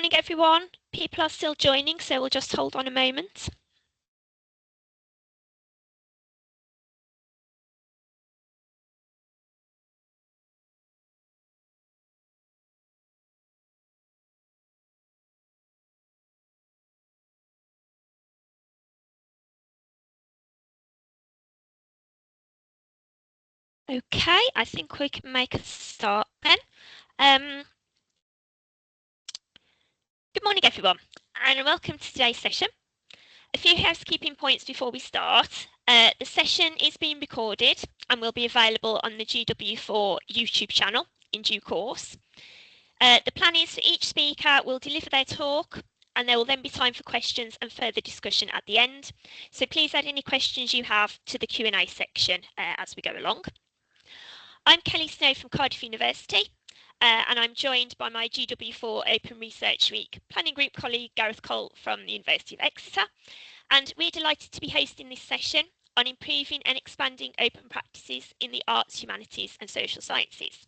morning, everyone. People are still joining, so we'll just hold on a moment. Okay, I think we can make a start then. Good morning, everyone, and welcome to today's session. A few housekeeping points before we start. The session is being recorded and will be available on the GW4 YouTube channel in due course. The plan is for each speaker will deliver their talk, and there will then be time for questions and further discussion at the end. So please add any questions you have to the Q&A section as we go along. I'm Kelly Snow from Cardiff University, and I'm joined by my GW4 Open Research Week Planning Group colleague Gareth Cole from the University of Exeter, and we're delighted to be hosting this session on improving and expanding open practices in the arts, humanities and social sciences,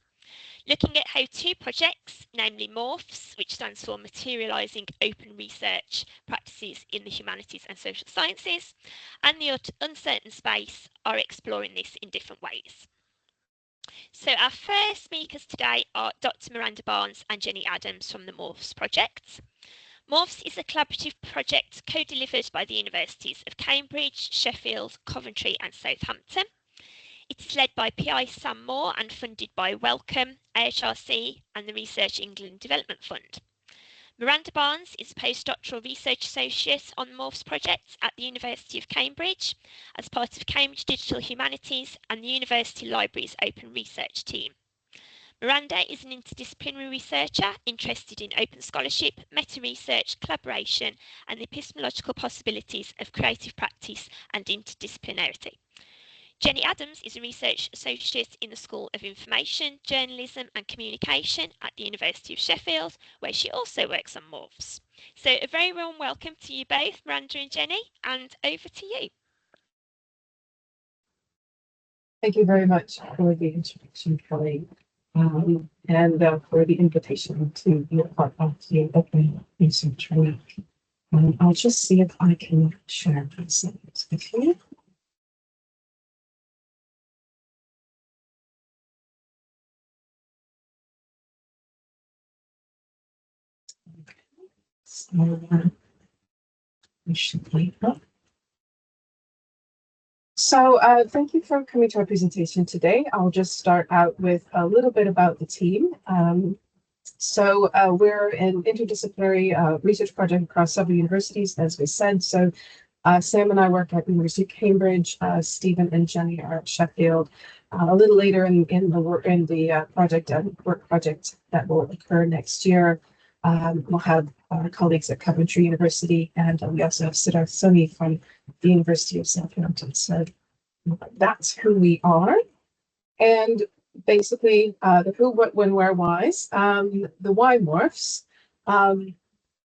looking at how two projects, namely MORPHs, which stands for Materialising Open Research Practices in the Humanities and Social Sciences, and the Uncertain Space, are exploring this in different ways. So our first speakers today are Dr. Miranda Barnes and Jenny Adams from the MORPHs project. MORPHs is a collaborative project co-delivered by the Universities of Cambridge, Sheffield, Coventry and Southampton. It is led by PI Sam Moore and funded by Wellcome, AHRC and the Research England Development Fund. Miranda Barnes is a postdoctoral research associate on the MORPHs project at the University of Cambridge as part of Cambridge Digital Humanities and the University Library's Open Research team. Miranda is an interdisciplinary researcher interested in open scholarship, meta-research, collaboration and the epistemological possibilities of creative practice and interdisciplinarity. Jenny Adams is a research associate in the School of Information, Journalism and Communication at the University of Sheffield, where she also works on MORPHs. So a very warm welcome to you both, Miranda and Jenny, and over to you. Thank you very much for the introduction, Kelly, and for the invitation to be a part of the Open Research Week. I'll just see if I can share my slides with you. So thank you for coming to our presentation today. I'll just start out with a little bit about the team. We're an interdisciplinary research project across several universities, as we said. So Sam and I work at the University of Cambridge. Stephen and Jenny are at Sheffield. A little later in the work project that will occur next year, we'll have our colleagues at Coventry University, and we also have Siddharth Soni from the University of Southampton. So that's who we are. And basically, the who, what, when, where, whys, the why MORPHs.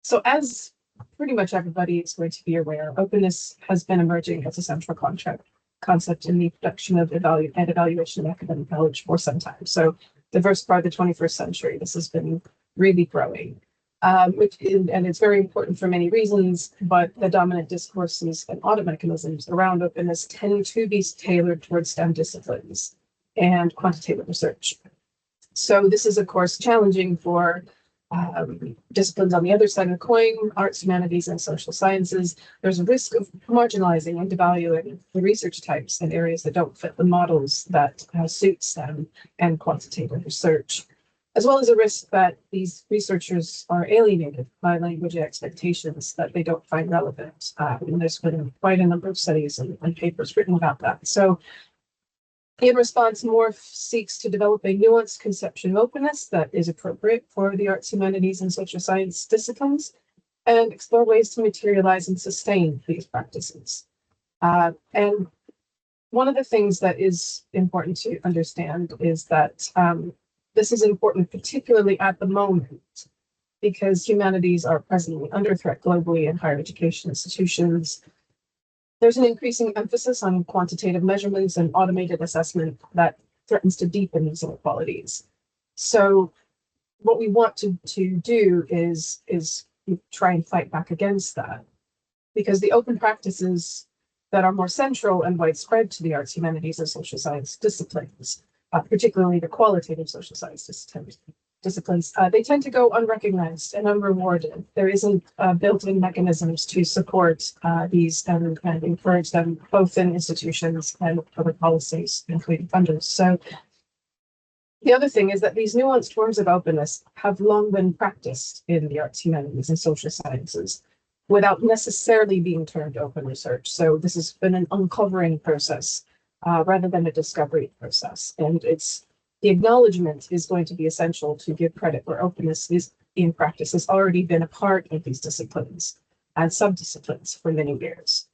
So as pretty much everybody is going to be aware, openness has been emerging as a central concept in the production of evaluation of academic knowledge for some time. So the first part of the 21st century, this has been really growing. And it's very important for many reasons, but the dominant discourses and audit mechanisms around openness tend to be tailored towards STEM disciplines and quantitative research. So this is, of course, challenging for disciplines on the other side of the coin, arts, humanities, and social sciences. There's a risk of marginalizing and devaluing the research types and areas that don't fit the models that suit STEM and quantitative research, as well as a risk that these researchers are alienated by language expectations that they don't find relevant. And there's been quite a number of studies and papers written about that. So in response, MORPH seeks to develop a nuanced conception of openness that is appropriate for the arts, humanities, and social science disciplines, and explore ways to materialize and sustain these practices. And one of the things that is important to understand is that this is important, particularly at the moment, because humanities are presently under threat globally in higher education institutions. There's an increasing emphasis on quantitative measurements and automated assessment that threatens to deepen these inequalities. So what we want to do is try and fight back against that, because the open practices that are more central and widespread to the arts, humanities, and social science disciplines, particularly the qualitative social science disciplines, they tend to go unrecognized and unrewarded. There isn't built-in mechanisms to support these and encourage them both in institutions and other policies, including funders. So the other thing is that these nuanced forms of openness have long been practiced in the arts, humanities, and social sciences without necessarily being termed open research. So this has been an uncovering process rather than a discovery process. And the acknowledgement is going to be essential to give credit where openness is in practice has already been a part of these disciplines and subdisciplines for many years.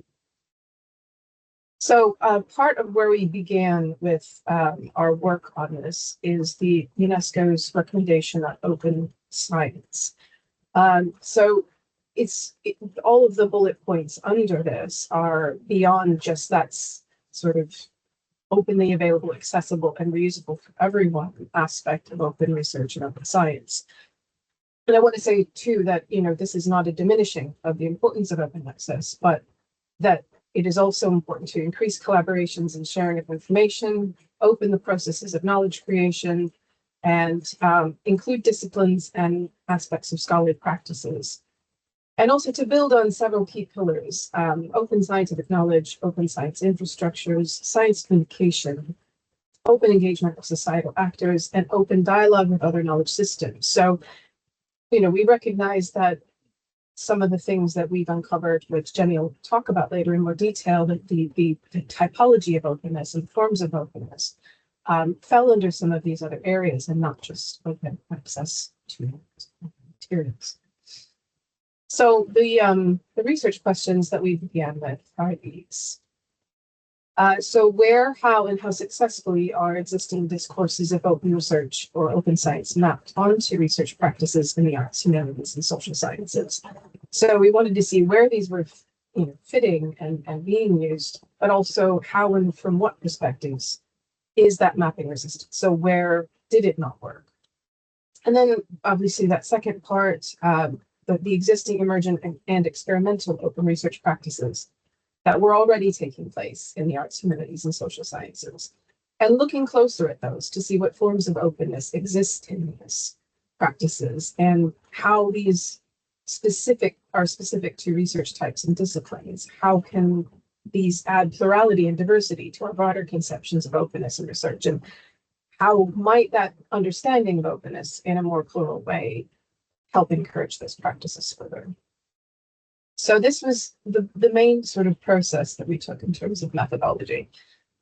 So part of where we began with our work on this is the UNESCO's recommendation on open science. So all of the bullet points under this are beyond just that sort of openly available, accessible, and reusable for everyone aspect of open research and open science. And I want to say too that, this is not a diminishing of the importance of open access, but that it is also important to increase collaborations and sharing of information, open the processes of knowledge creation, and include disciplines and aspects of scholarly practices. And also to build on several key pillars: open scientific knowledge, open science infrastructures, science communication, open engagement of societal actors, and open dialogue with other knowledge systems. So, we recognize that some of the things that we've uncovered, which Jenny will talk about later in more detail, the typology of openness and forms of openness, fell under some of these other areas and not just open access to materials. So the research questions that we began with are these. So where, how, and how successfully are existing discourses of open research or open science mapped onto research practices in the arts, humanities, and social sciences? So we wanted to see where these were fitting and being used, but also how and from what perspectives is that mapping resistant? So where did it not work? And then obviously that second part, the existing emergent and experimental open research practices that were already taking place in the arts, humanities, and social sciences, and looking closer at those to see what forms of openness exist in these practices and how these are specific to research types and disciplines. How can these add plurality and diversity to our broader conceptions of openness in research? And how might that understanding of openness in a more plural way help encourage those practices further? So this was the main sort of process that we took in terms of methodology.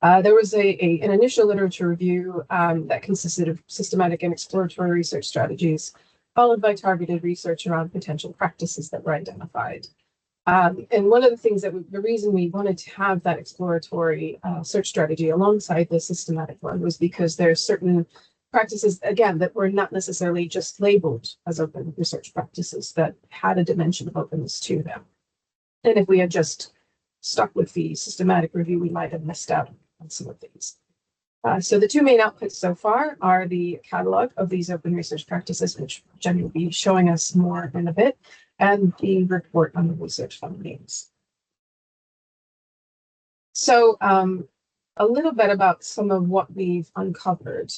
There was an initial literature review that consisted of systematic and exploratory research strategies, followed by targeted research around potential practices that were identified. And one of the things the reason we wanted to have that exploratory search strategy alongside the systematic one was because there are certain practices, again, that were not necessarily just labeled as open research practices, that had a dimension of openness to them. And if we had just stuck with the systematic review, we might have missed out on some of these. So the two main outputs so far are the catalog of these open research practices, which Jenny will be showing us more in a bit, and the report on the research findings. So a little bit about some of what we've uncovered.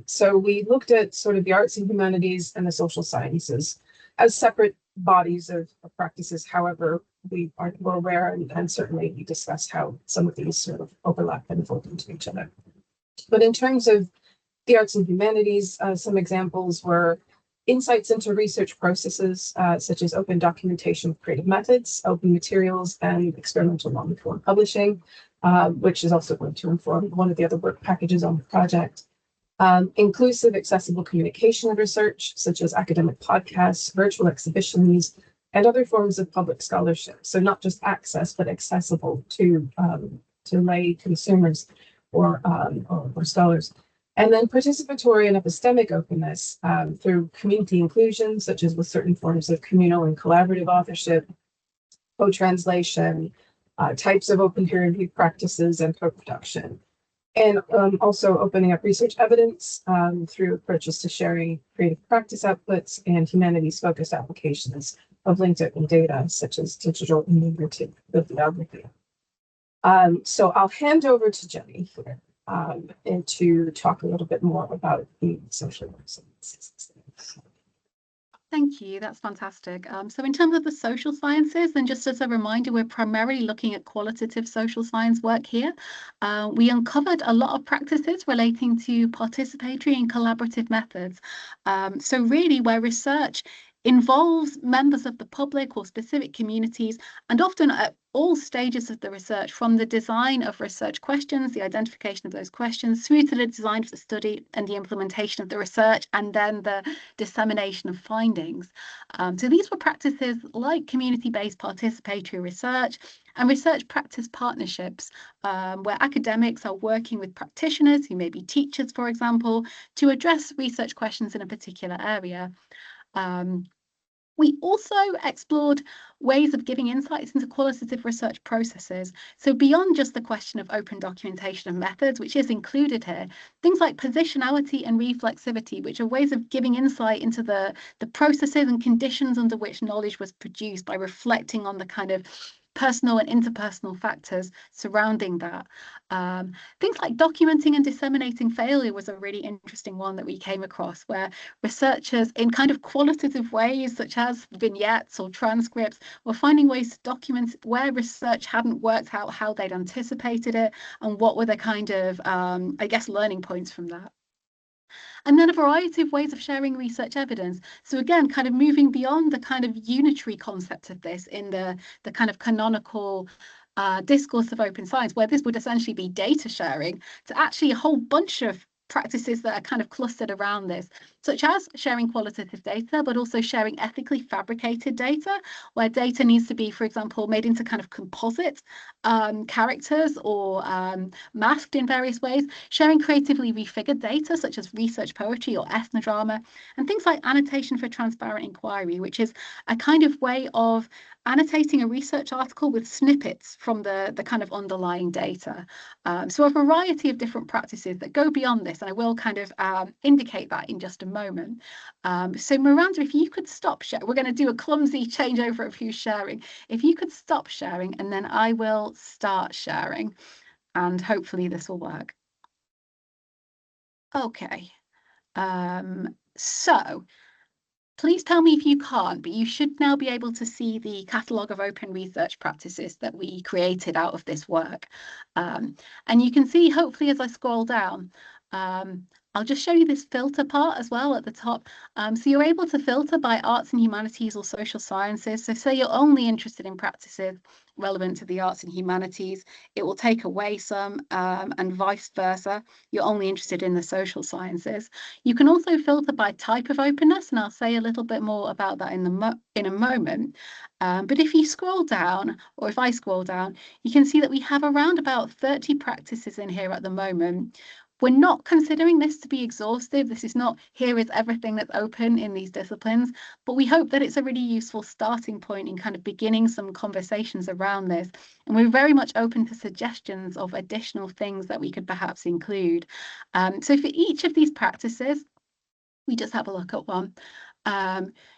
So we looked at sort of the arts and humanities and the social sciences as separate bodies of practices. However, we're aware and certainly we discussed how some of these sort of overlap and fold into each other. But in terms of the arts and humanities, some examples were insights into research processes, such as open documentation of creative methods, open materials, and experimental long-form publishing, which is also going to inform one of the other work packages on the project. Inclusive, accessible communication of research, such as academic podcasts, virtual exhibitions, and other forms of public scholarship. So not just access, but accessible to lay consumers or scholars. And then participatory and epistemic openness through community inclusion, such as with certain forms of communal and collaborative authorship, co-translation, types of open peer review practices, and co-production. And also opening up research evidence through approaches to sharing creative practice outputs and humanities-focused applications of linked open data, such as digital and narrative bibliography. So I'll hand over to Jenny here and to talk a little bit more about the social sciences. Thank you. That's fantastic. So in terms of the social sciences, then just as a reminder, we're primarily looking at qualitative social science work here. We uncovered a lot of practices relating to participatory and collaborative methods. So really where research involves members of the public or specific communities, and often at all stages of the research, from the design of research questions, the identification of those questions, through to the design of the study and the implementation of the research, and then the dissemination of findings. So these were practices like community-based participatory research and research practice partnerships, where academics are working with practitioners who may be teachers, for example, to address research questions in a particular area. We also explored ways of giving insights into qualitative research processes. So beyond just the question of open documentation of methods, which is included here, things like positionality and reflexivity, which are ways of giving insight into the processes and conditions under which knowledge was produced by reflecting on the kind of personal and interpersonal factors surrounding that. Things like documenting and disseminating failure was a really interesting one that we came across, where researchers in kind of qualitative ways, such as vignettes or transcripts, were finding ways to document where research hadn't worked out, how they'd anticipated it, and what were the kind of, I guess, learning points from that. And then a variety of ways of sharing research evidence. So again, kind of moving beyond the kind of unitary concept of this in the kind of canonical discourse of open science, where this would essentially be data sharing, to actually a whole bunch of practices that are kind of clustered around this, such as sharing qualitative data, but also sharing ethically fabricated data, where data needs to be, for example, made into kind of composite characters or masked in various ways, sharing creatively refigured data, such as research poetry or ethnodrama, and things like annotation for transparent inquiry, which is a kind of way of annotating a research article with snippets from the kind of underlying data. So a variety of different practices that go beyond this, and I will kind of indicate that in just a moment. So Miranda, if you could stop sharing, we're going to do a clumsy changeover of who's sharing. If you could stop sharing, and then I will start sharing, and hopefully this will work. Okay. So please tell me if you can't, but you should now be able to see the catalogue of open research practices that we created out of this work. And you can see, hopefully, as I scroll down, I'll just show you this filter part as well at the top. So you're able to filter by arts and humanities or social sciences. So say you're only interested in practices relevant to the arts and humanities, it will take away some, and vice versa. You're only interested in the social sciences. You can also filter by type of openness, and I'll say a little bit more about that in a moment. But if you scroll down, or if I scroll down, you can see that we have around about 30 practices in here at the moment. We're not considering this to be exhaustive. This is not, here is everything that's open in these disciplines, but we hope that it's a really useful starting point in kind of beginning some conversations around this. And we're very much open to suggestions of additional things that we could perhaps include. So for each of these practices, we just have a look at one.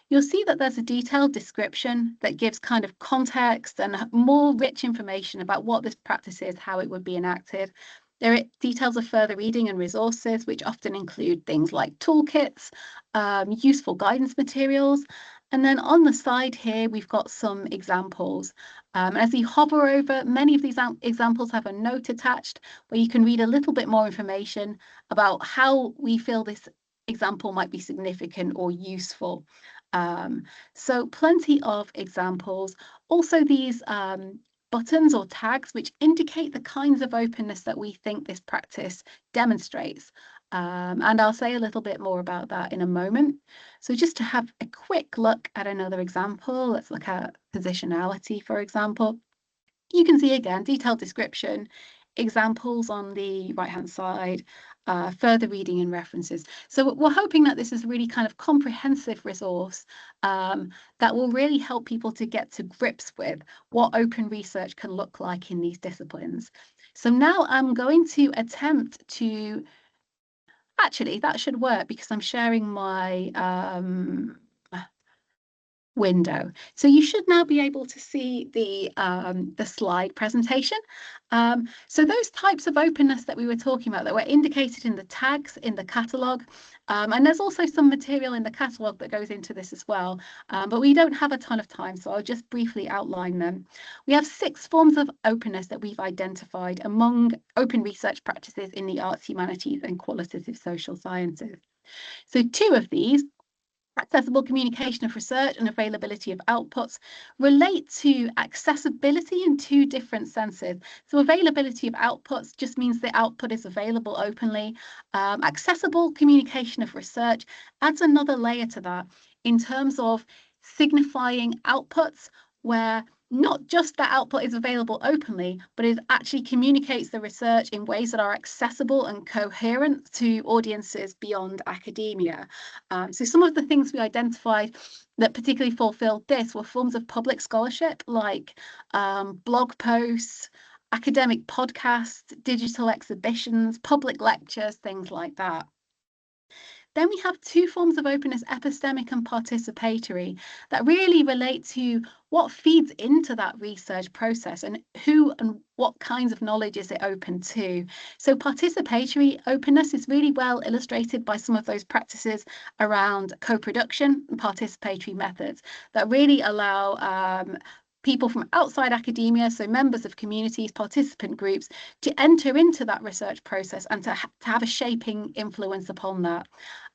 You'll see that there's a detailed description that gives kind of context and more rich information about what this practice is, how it would be enacted. There are details of further reading and resources, which often include things like toolkits, useful guidance materials. And then on the side here, we've got some examples. As you hover over, many of these examples have a note attached where you can read a little bit more information about how we feel this example might be significant or useful. So plenty of examples. Also these buttons or tags which indicate the kinds of openness that we think this practice demonstrates. And I'll say a little bit more about that in a moment. So just to have a quick look at another example, let's look at positionality, for example. You can see again, detailed description, examples on the right-hand side, further reading and references. So we're hoping that this is a really kind of comprehensive resource that will really help people to get to grips with what open research can look like in these disciplines. So now I'm going to attempt to, actually that should work because I'm sharing my window. So you should now be able to see the slide presentation. So those types of openness that we were talking about that were indicated in the tags in the catalogue, and there's also some material in the catalogue that goes into this as well, but we don't have a ton of time, so I'll just briefly outline them. We have 6 forms of openness that we've identified among open research practices in the arts, humanities and qualitative social sciences. So 2 of these, accessible communication of research and availability of outputs, relate to accessibility in 2 different senses. So availability of outputs just means the output is available openly. Accessible communication of research adds another layer to that in terms of signifying outputs where not just that output is available openly, but it actually communicates the research in ways that are accessible and coherent to audiences beyond academia. So some of the things we identified that particularly fulfilled this were forms of public scholarship like blog posts, academic podcasts, digital exhibitions, public lectures, things like that. Then we have 2 forms of openness, epistemic and participatory, that really relate to what feeds into that research process and who and what kinds of knowledge is it open to. So participatory openness is really well illustrated by some of those practices around co-production and participatory methods that really allow people from outside academia, so members of communities, participant groups, to enter into that research process and to have a shaping influence upon that.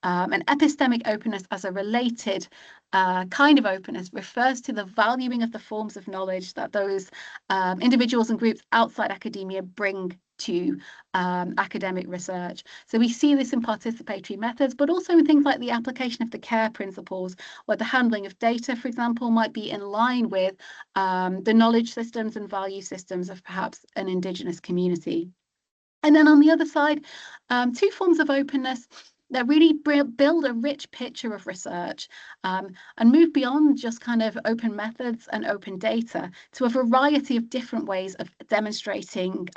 And epistemic openness as a related kind of openness refers to the valuing of the forms of knowledge that those individuals and groups outside academia bring to academic research. So we see this in participatory methods, but also in things like the application of the CARE principles, where the handling of data, for example, might be in line with the knowledge systems and value systems of perhaps an Indigenous community. And then on the other side, 2 forms of openness that really build a rich picture of research and move beyond just kind of open methods and open data to a variety of different ways of demonstrating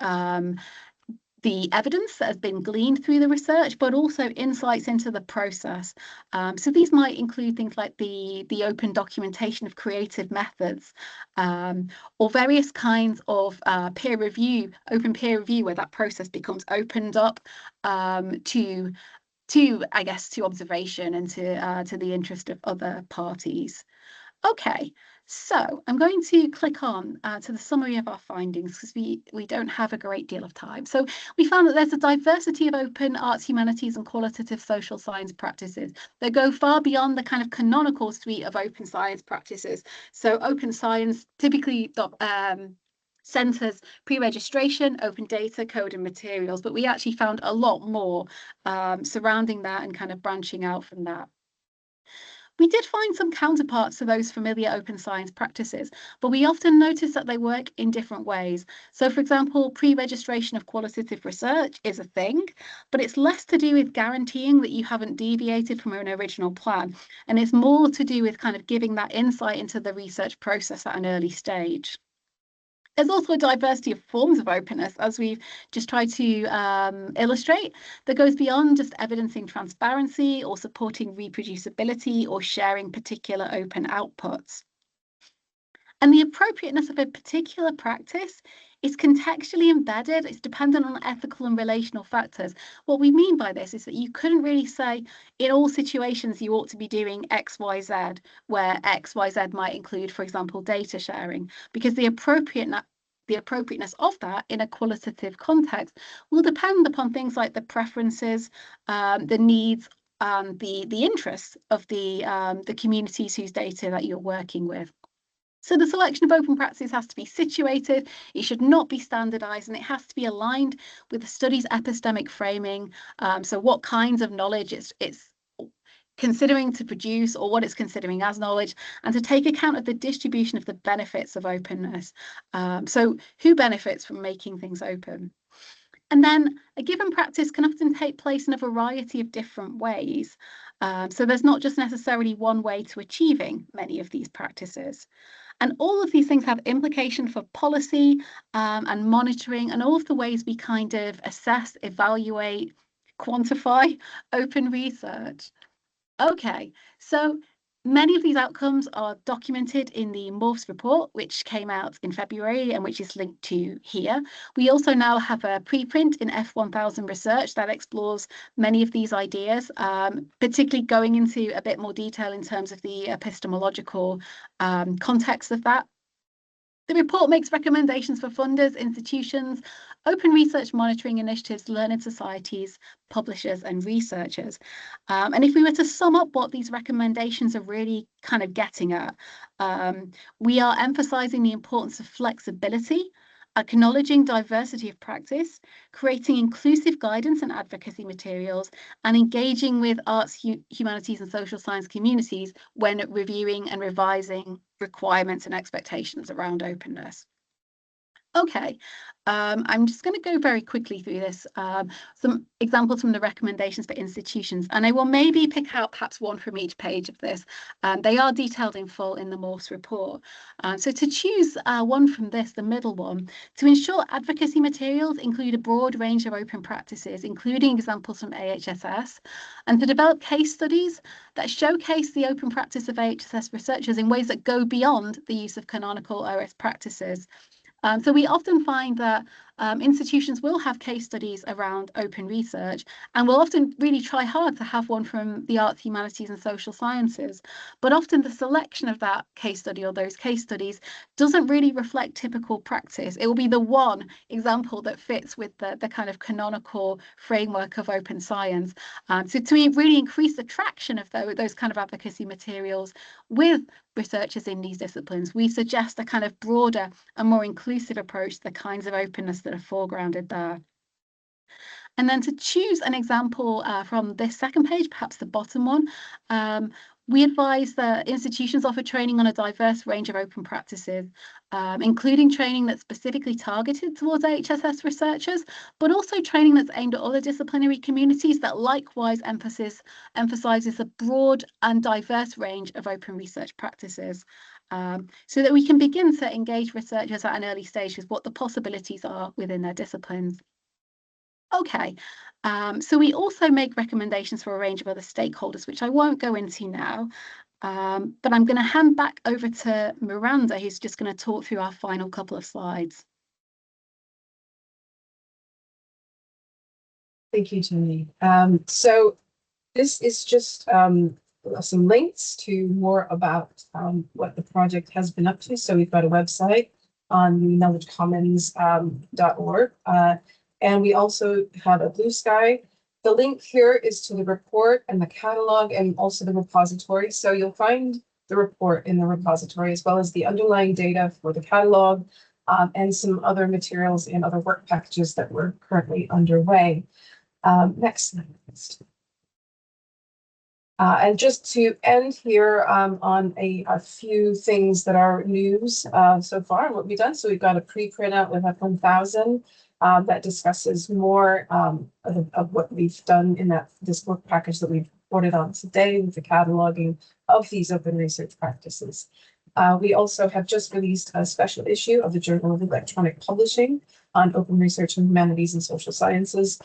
the evidence that has been gleaned through the research, but also insights into the process. So these might include things like the open documentation of creative methods, or various kinds of peer review, open peer review, where that process becomes opened up to I guess to observation and to the interest of other parties. Okay, so I'm going to click on to the summary of our findings because we don't have a great deal of time. So we found that there's a diversity of open arts, humanities and qualitative social science practices that go far beyond the kind of canonical suite of open science practices. So open science typically centres pre-registration, open data, code and materials, but we actually found a lot more surrounding that and kind of branching out from that. We did find some counterparts to those familiar open science practices, but we often notice that they work in different ways. So, for example, pre-registration of qualitative research is a thing, but it's less to do with guaranteeing that you haven't deviated from an original plan, and it's more to do with kind of giving that insight into the research process at an early stage. There's also a diversity of forms of openness, as we've just tried to illustrate, that goes beyond just evidencing transparency or supporting reproducibility or sharing particular open outputs. And the appropriateness of a particular practice is contextually embedded. It's dependent on ethical and relational factors. What we mean by this is that you couldn't really say in all situations you ought to be doing X, Y, Z, where X, Y, Z might include, for example, data sharing, because the appropriateness of that in a qualitative context will depend upon things like the preferences, the needs, the interests of the communities whose data that you're working with. So the selection of open practices has to be situated, it should not be standardised, and it has to be aligned with the study's epistemic framing. So what kinds of knowledge it's considering to produce, or what it's considering as knowledge, and to take account of the distribution of the benefits of openness. So who benefits from making things open? And then a given practice can often take place in a variety of different ways. So there's not just necessarily one way to achieving many of these practices. And all of these things have implication for policy and monitoring and all of the ways we kind of assess, evaluate, quantify open research. Okay, so many of these outcomes are documented in the Morphs report, which came out in February and which is linked to here. We also now have a preprint in F1000 research that explores many of these ideas, particularly going into a bit more detail in terms of the epistemological context of that. The report makes recommendations for funders, institutions, open research monitoring initiatives, learned societies, publishers, and researchers. And if we were to sum up what these recommendations are really kind of getting at, we are emphasizing the importance of flexibility, acknowledging diversity of practice, creating inclusive guidance and advocacy materials, and engaging with arts, humanities, and social science communities when reviewing and revising requirements and expectations around openness. Okay, I'm just going to go very quickly through this. Some examples from the recommendations for institutions, and I will maybe pick out perhaps one from each page of this. They are detailed in full in the Morphs report. So to choose one from this, the middle one, to ensure advocacy materials include a broad range of open practices, including examples from AHSS, and to develop case studies that showcase the open practice of AHSS researchers in ways that go beyond the use of canonical OS practices. So we often find that institutions will have case studies around open research and will often really try hard to have one from the arts, humanities and social sciences. But often the selection of that case study or those case studies doesn't really reflect typical practice. It will be the one example that fits with the kind of canonical framework of open science. So to really increase the traction of those kind of advocacy materials with researchers in these disciplines, we suggest a kind of broader and more inclusive approach to the kinds of openness that are foregrounded there. And then to choose an example from this second page, perhaps the bottom one, we advise that institutions offer training on a diverse range of open practices, including training that's specifically targeted towards HSS researchers, but also training that's aimed at other disciplinary communities that likewise emphasizes a broad and diverse range of open research practices. So that we can begin to engage researchers at an early stage with what the possibilities are within their disciplines. Okay, so we also make recommendations for a range of other stakeholders, which I won't go into now, but I'm going to hand back over to Miranda, who's just going to talk through our final couple of slides. Thank you, Jenny. So this is just some links to more about what the project has been up to. So we've got a website on the knowledgecommons.org. And we also have a Blue Sky. The link here is to the report and the catalog and also the repository. So you'll find the report in the repository as well as the underlying data for the catalog and some other materials and other work packages that were currently underway. Next slide, please. And just to end here on a few things that are news so far and what we've done. So we've got a pre-print out with F1000 that discusses more of what we've done in this work package that we've reported on today with the cataloging of these open research practices. We also have just released a special issue of the Journal of Electronic Publishing on open research in humanities and social sciences,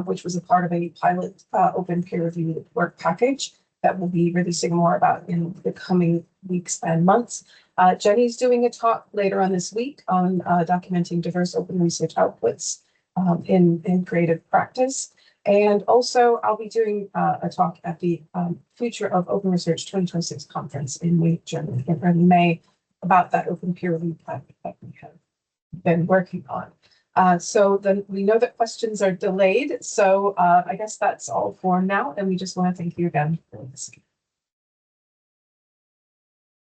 which was a part of a pilot open peer-reviewed work package that we'll be releasing more about in the coming weeks and months. Jenny's doing a talk later on this week on documenting diverse open research outputs in creative practice. And also I'll be doing a talk at the Future of Open Research 2026 conference in early May about that open peer review plan that we have been working on. So then we know that questions are delayed. So I guess that's all for now. And we just want to thank you again for listening.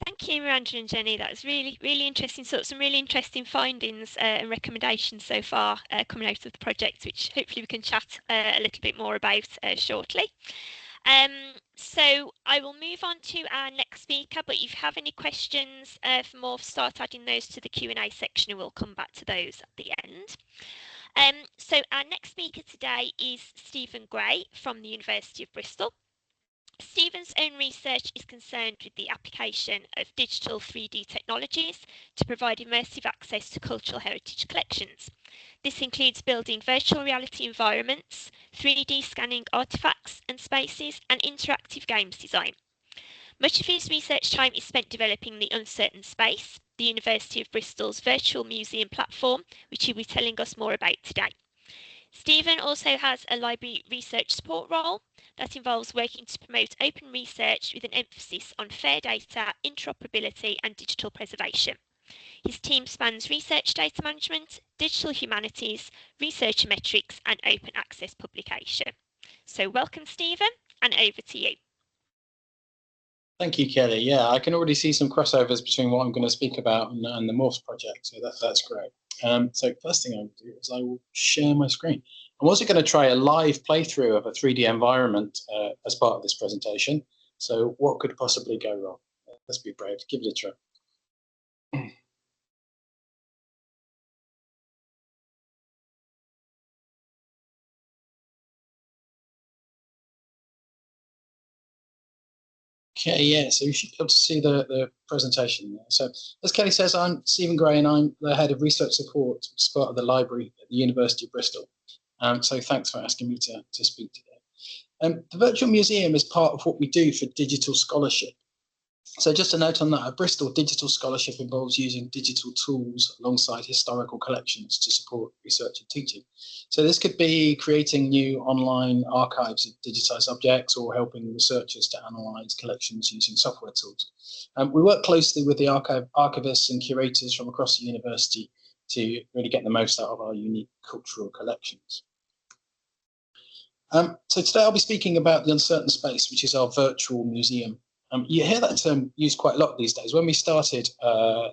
Thank you, Miranda and Jenny. That was really interesting. So some really interesting findings and recommendations so far coming out of the project, which hopefully we can chat a little bit more about shortly. So I will move on to our next speaker, but if you have any questions for more, start adding those to the Q&A section and we'll come back to those at the end. So our next speaker today is Stephen Gray from the University of Bristol. Stephen's own research is concerned with the application of digital 3D technologies to provide immersive access to cultural heritage collections. This includes building virtual reality environments, 3D scanning artefacts and spaces, and interactive games design. Much of his research time is spent developing the Uncertain Space, the University of Bristol's virtual museum platform, which he'll be telling us more about today. Stephen also has a library research support role that involves working to promote open research with an emphasis on fair data, interoperability and digital preservation. His team spans research data management, digital humanities, research metrics and open access publication. So welcome Stephen, and over to you. Thank you, Kelly. Yeah, I can already see some crossovers between what I'm going to speak about and the Morphs project, so that's great. So first thing I'll do is I will share my screen. I'm also going to try a live playthrough of a 3D environment as part of this presentation. So what could possibly go wrong? Let's be brave, give it a try. Okay, yeah, so you should be able to see the presentation there. So as Kelly says, I'm Stephen Gray and I'm the head of research support as part of the library at the University of Bristol. So thanks for asking me to speak today. The virtual museum is part of what we do for digital scholarship. So just a note on that, at Bristol, digital scholarship involves using digital tools alongside historical collections to support research and teaching. So this could be creating new online archives of digitized objects or helping researchers to analyze collections using software tools. We work closely with the archivists and curators from across the university to really get the most out of our unique cultural collections. So today I'll be speaking about the Uncertain Space, which is our virtual museum. You hear that term used quite a lot these days. When we started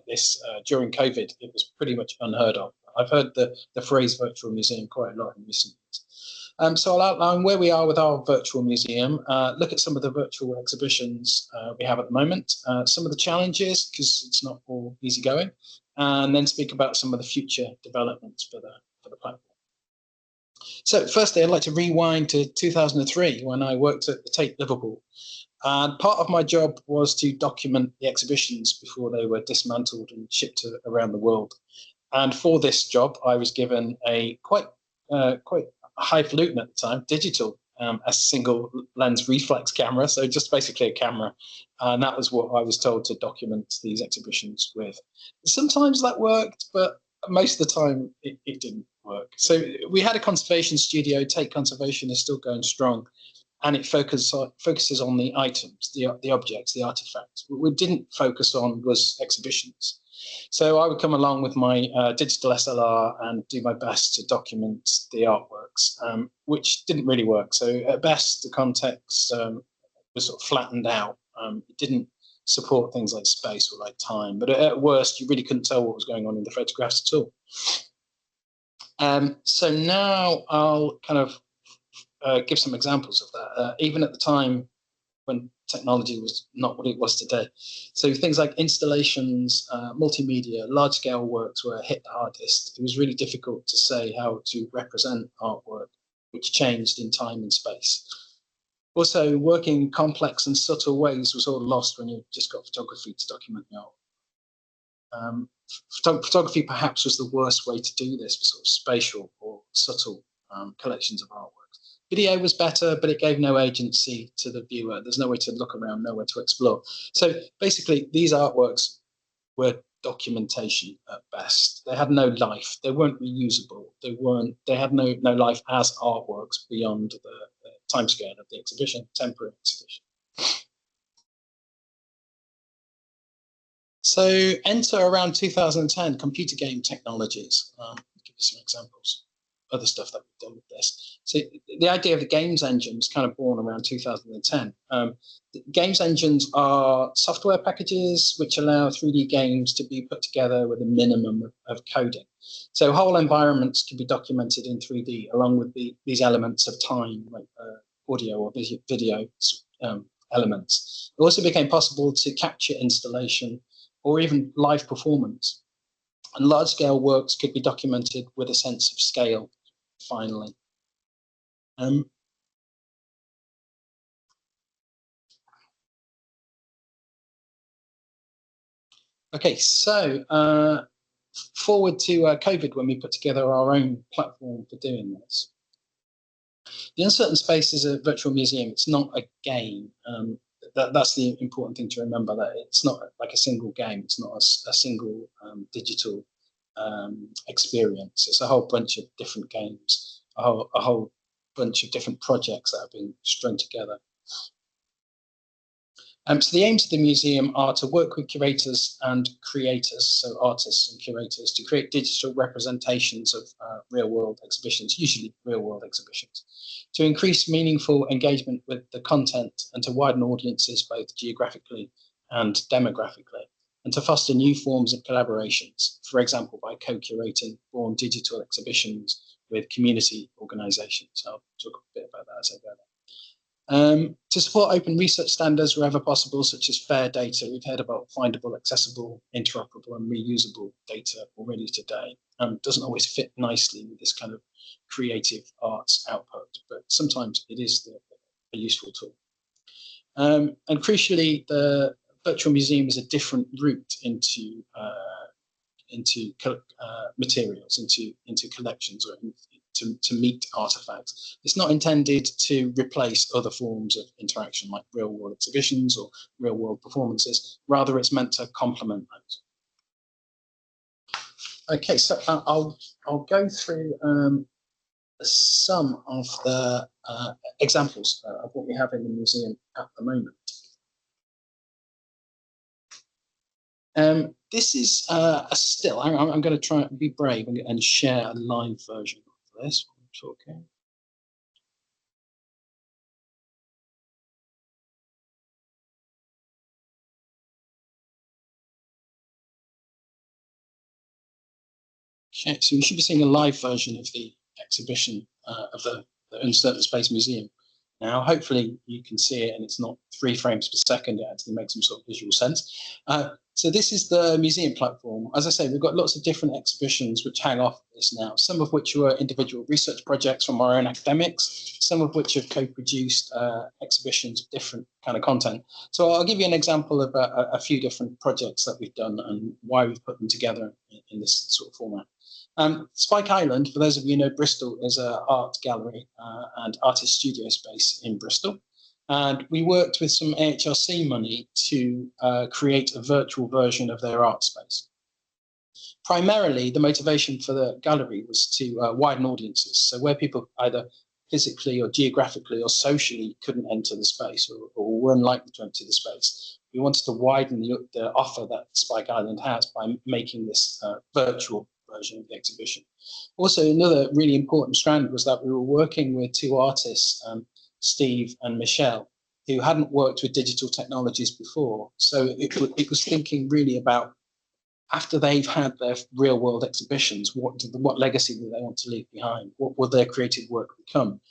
this during COVID, it was pretty much unheard of. I've heard the phrase virtual museum quite a lot in recent years. So I'll outline where we are with our virtual museum, look at some of the virtual exhibitions we have at the moment, some of the challenges, because it's not all easygoing, and then speak about some of the future developments for the platform. So firstly, I'd like to rewind to 2003 when I worked at the Tate Liverpool. And part of my job was to document the exhibitions before they were dismantled and shipped around the world. And for this job, I was given a quite highfalutin at the time, digital, a single lens reflex camera. So just basically a camera. And that was what I was told to document these exhibitions with. Sometimes that worked, but most of the time it didn't work. So we had a conservation studio. Tate Conservation is still going strong. And it focuses on the items, the objects, the artifacts. What we didn't focus on was exhibitions. So I would come along with my digital SLR and do my best to document the artworks, which didn't really work. So at best, the context was sort of flattened out. It didn't support things like space or like time. But at worst, you really couldn't tell what was going on in the photographs at all. So now I'll kind of give some examples of that, even at the time when technology was not what it was today. So things like installations, multimedia, large-scale works were hit the hardest. It was really difficult to say how to represent artwork, which changed in time and space. Also, working in complex and subtle ways was all lost when you just got photography to document the art. Photography perhaps was the worst way to do this for sort of spatial or subtle collections of artwork. Video was better, but it gave no agency to the viewer. There's no way to look around, nowhere to explore. So basically, these artworks were documentation at best. They had no life. They weren't reusable. They had no life as artworks beyond the timescale of the exhibition, temporary exhibition. So enter around 2010 computer game technologies. I'll give you some examples. Other stuff that we've done with this. So the idea of the games engine was kind of born around 2010. Games engines are software packages which allow 3D games to be put together with a minimum of coding. So whole environments can be documented in 3D along with these elements of time, like audio or video elements. It also became possible to capture installation or even live performance And large-scale works could be documented with a sense of scale, finally. Okay, so forward to COVID, when we put together our own platform for doing this. The Uncertain Space is a virtual museum. It's not a game. That's the important thing to remember, that it's not like a single game. It's not a single digital experience. It's a whole bunch of different games, a whole bunch of different projects that have been strung together. So the aims of the museum are to work with curators and creators, so artists and curators, to create digital representations of real-world exhibitions, usually real-world exhibitions, to increase meaningful engagement with the content and to widen audiences both geographically and demographically, and to foster new forms of collaborations, for example, by co-curating born digital exhibitions with community organisations. I'll talk a bit about that as I go there. To support open research standards wherever possible, such as FAIR data. We've heard about findable, accessible, interoperable and reusable data already today. Doesn't always fit nicely with this kind of creative arts output, but sometimes it is a useful tool. And crucially, the virtual museum is a different route into materials, into collections, or to meet artifacts. It's not intended to replace other forms of interaction like real-world exhibitions or real-world performances. Rather, it's meant to complement those. Okay, so I'll go through some of the examples of what we have in the museum at the moment. This is a still. I'm going to try and be brave and share a live version of this. Okay. Okay, so you should be seeing a live version of the exhibition of the Uncertain Space Museum. Now, hopefully you can see it and it's not 3 frames per second. It actually makes some sort of visual sense. So this is the museum platform. As I say, we've got lots of different exhibitions which hang off this now, some of which were individual research projects from our own academics, some of which have co-produced exhibitions of different kind of content. So I'll give you an example of a few different projects that we've done and why we've put them together in this sort of format. Spike Island, for those of you who know Bristol, is an art gallery and artist studio space in Bristol. And we worked with some AHRC money to create a virtual version of their art space. Primarily, the motivation for the gallery was to widen audiences. So where people either physically or geographically or socially couldn't enter the space or were unlikely to enter the space, we wanted to widen the offer that Spike Island has by making this virtual version of the exhibition. Also, another really important strand was that we were working with 2 artists, Steve and Michelle, who hadn't worked with digital technologies before. So it was thinking really about, after they've had their real world exhibitions, what legacy do they want to leave behind? What will their creative work become?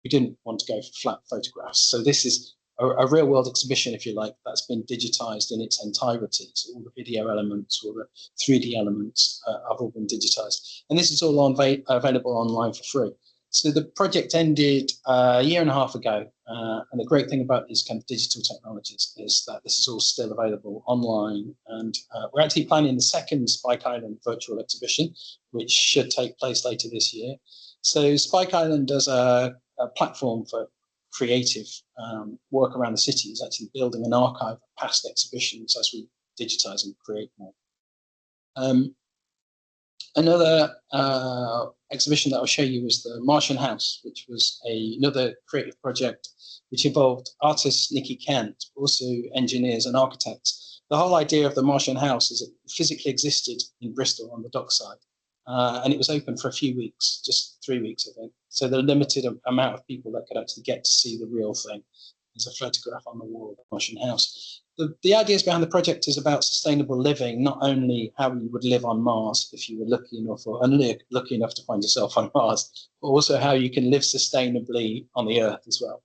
We didn't want to go for flat photographs. So this is a real world exhibition, if you like, that's been digitized in its entirety. So all the video elements, all the 3D elements have all been digitized. And this is all available online for free. So the project ended a year and a half ago. And the great thing about these kind of digital technologies is that this is all still available online. And we're actually planning the second Spike Island virtual exhibition, which should take place later this year. So Spike Island does a platform for creative work around the city. Is actually building an archive of past exhibitions as we digitize and create more. Another exhibition that I'll show you was the Martian House, which was another creative project which involved artist Nikki Kent, but also engineers and architects. The whole idea of the Martian House is it physically existed in Bristol on the dockside. And it was open for a few weeks, just 3 weeks, I think. So the limited amount of people that could actually get to see the real thing. There's a photograph on the wall of the Martian House. The ideas behind the project is about sustainable living, not only how you would live on Mars if you were lucky enough or unlucky enough to find yourself on Mars, but also how you can live sustainably on the Earth as well.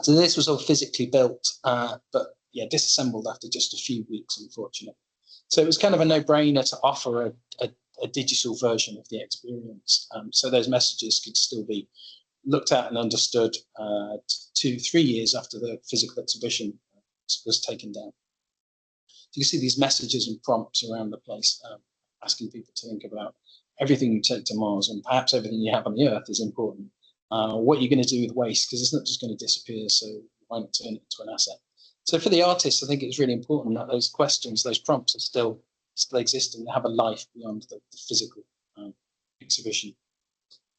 So this was all physically built, but yeah, disassembled after just a few weeks, unfortunately. So it was kind of a no-brainer to offer a digital version of the experience. So those messages could still be looked at and understood 2-3 years after the physical exhibition was taken down. So you can see these messages and prompts around the place, asking people to think about everything you take to Mars, and perhaps everything you have on the Earth is important. What you're going to do with waste, because it's not just going to disappear, so why not turn it into an asset? So for the artists, I think it's really important that those questions, those prompts are still exist and have a life beyond the physical exhibition.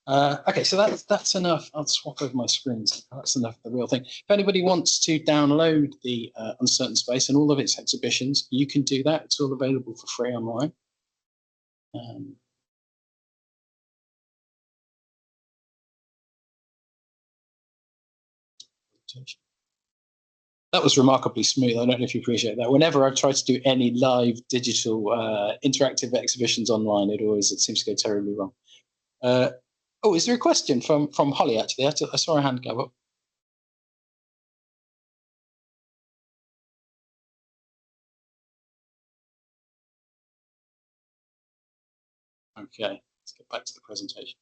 Okay, so that's enough. I'll swap over my screens. That's enough of the real thing. If anybody wants to download the Uncertain Space and all of its exhibitions, you can do that. It's all available for free online. That was remarkably smooth. I don't know if you appreciate that. Whenever I try to do any live digital interactive exhibitions online, it seems to go terribly wrong. Oh, is there a question from Holly, actually? I saw her hand go up. Okay, let's get back to the presentation.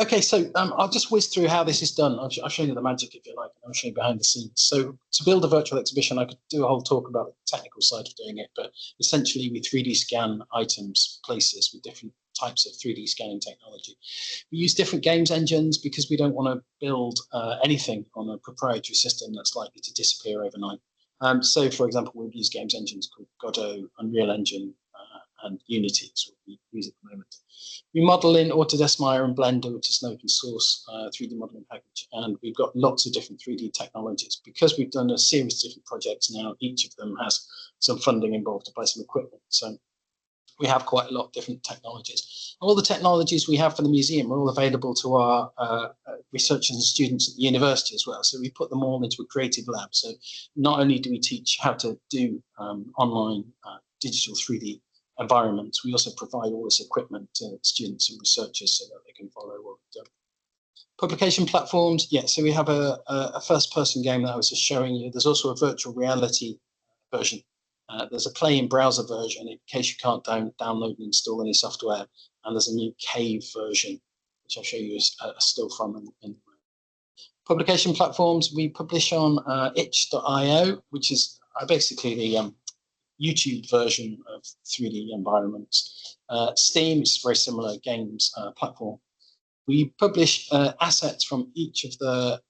Okay, so I'll just whiz through how this is done. I'll show you the magic, if you like, and I'll show you behind the scenes. So to build a virtual exhibition, I could do a whole talk about the technical side of doing it, but essentially we 3D scan items, places with different types of 3D scanning technology. We use different games engines because we don't want to build anything on a proprietary system that's likely to disappear overnight. So, for example, we'll use games engines called Godot, Unreal Engine, and Unity. That's what we use at the moment. We model in Autodesk Maya and Blender, which is an open source 3D modeling package, and we've got lots of different 3D technologies. Because we've done a series of different projects now, each of them has some funding involved to buy some equipment. So we have quite a lot of different technologies. All the technologies we have for the museum are all available to our researchers and students at the university as well. So we put them all into a creative lab. So not only do we teach how to do online digital 3D environments, we also provide all this equipment to students and researchers so that they can follow what we've done. Publication platforms, yeah, so we have a first-person game that I was just showing you. There's also a virtual reality version. There's a play in browser version in case you can't download and install any software, and there's a new Cave version, which I'll show you a still from in publication platforms. We publish on itch.io, which is basically the YouTube version of 3D environments. Steam is a very similar games platform. We publish assets from each of the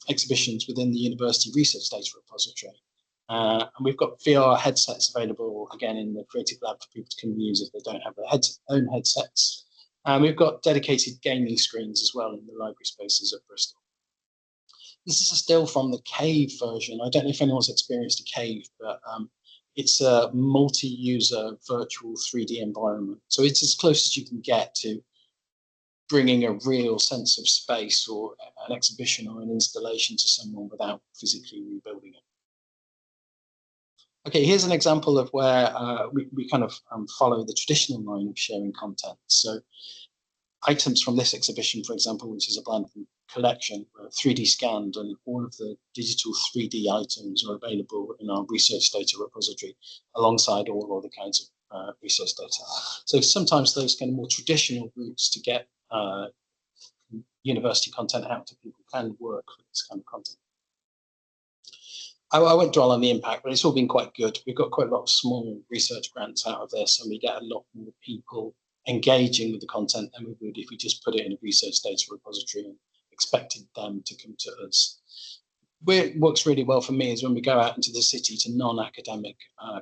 exhibitions within the University Research Data Repository. And we've got VR headsets available, again, in the Creative Lab for people to come and use if they don't have their own headsets. And we've got dedicated gaming screens as well in the library spaces at Bristol. This is a still from the Cave version. I don't know if anyone's experienced a Cave, but it's a multi-user virtual 3D environment. So it's as close as you can get to bringing a real sense of space or an exhibition or an installation to someone without physically rebuilding it. Okay, here's an example of where we kind of follow the traditional line of sharing content. So items from this exhibition, for example, which is a bland collection, 3D scanned, and all of the digital 3D items are available in our research data repository alongside all other kinds of research data. So sometimes those kind of more traditional routes to get university content out to people can work with this kind of content. I won't dwell on the impact, but it's all been quite good. We've got quite a lot of small research grants out of this, and we get a lot more people engaging with the content than we would if we just put it in a research data repository and expected them to come to us. Where it works really well for me is when we go out into the city to non-academic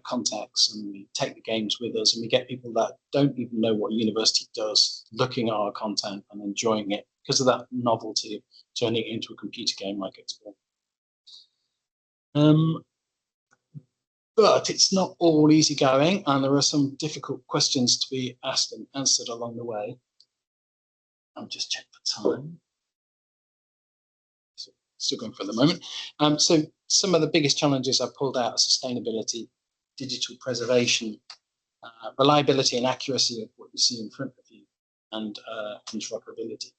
contexts and we take the games with us and we get people that don't even know what university does looking at our content and enjoying it because of that novelty of turning it into a computer game like Explore. But it's not all easy going, and there are some difficult questions to be asked and answered along the way. I'll just check the time. Still going for the moment. So some of the biggest challenges I've pulled out are sustainability, digital preservation, reliability and accuracy of what you see in front of you, and interoperability.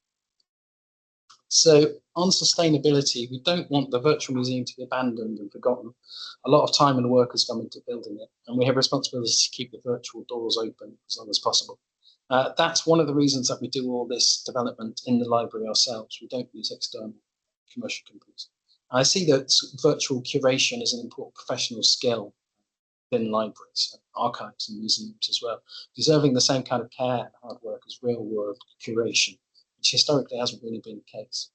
So on sustainability, we don't want the virtual museum to be abandoned and forgotten. A lot of time and work has gone into building it, and we have responsibilities to keep the virtual doors open as long as possible. That's one of the reasons that we do all this development in the library ourselves. We don't use external commercial companies. I see that virtual curation is an important professional skill in libraries, archives and museums as well, deserving the same kind of care and hard work as real-world curation, which historically hasn't really been the case.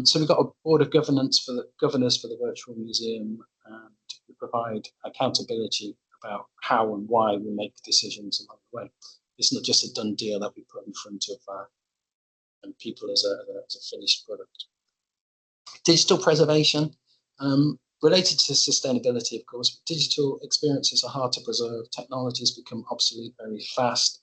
So we've got a board of governors for the virtual museum, and we provide accountability about how and why we make decisions along the way. It's not just a done deal that we put in front of people as a finished product. Digital preservation. Related to sustainability, of course, digital experiences are hard to preserve. Technologies become obsolete very fast.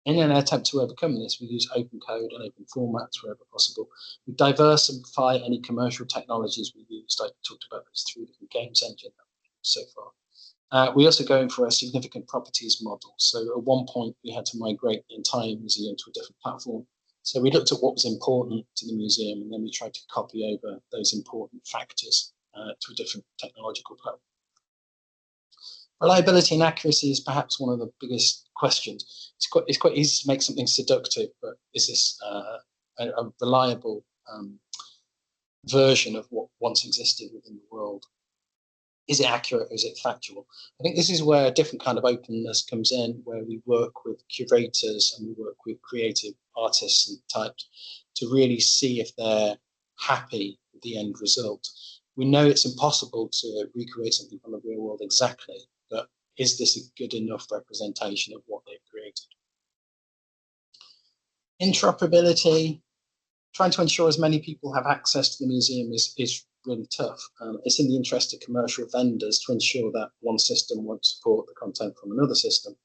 In an attempt to overcome this, we use open code and open formats wherever possible. We diversify any commercial technologies we used. I talked about those 3 different games engines so far. We also go in for a significant properties model. So at one point, we had to migrate the entire museum to a different platform. So we looked at what was important to the museum, and then we tried to copy over those important factors to a different technological platform. Reliability and accuracy is perhaps one of the biggest questions. It's quite easy to make something seductive, but is this a reliable version of what once existed within the world? Is it accurate or is it factual? I think this is where a different kind of openness comes in, where we work with curators and we work with creative artists and types to really see if they're happy with the end result. We know it's impossible to recreate something from the real world exactly, but is this a good enough representation of what they've created? Interoperability, trying to ensure as many people have access to the museum is really tough. It's in the interest of commercial vendors to ensure that one system won't support the content from another system.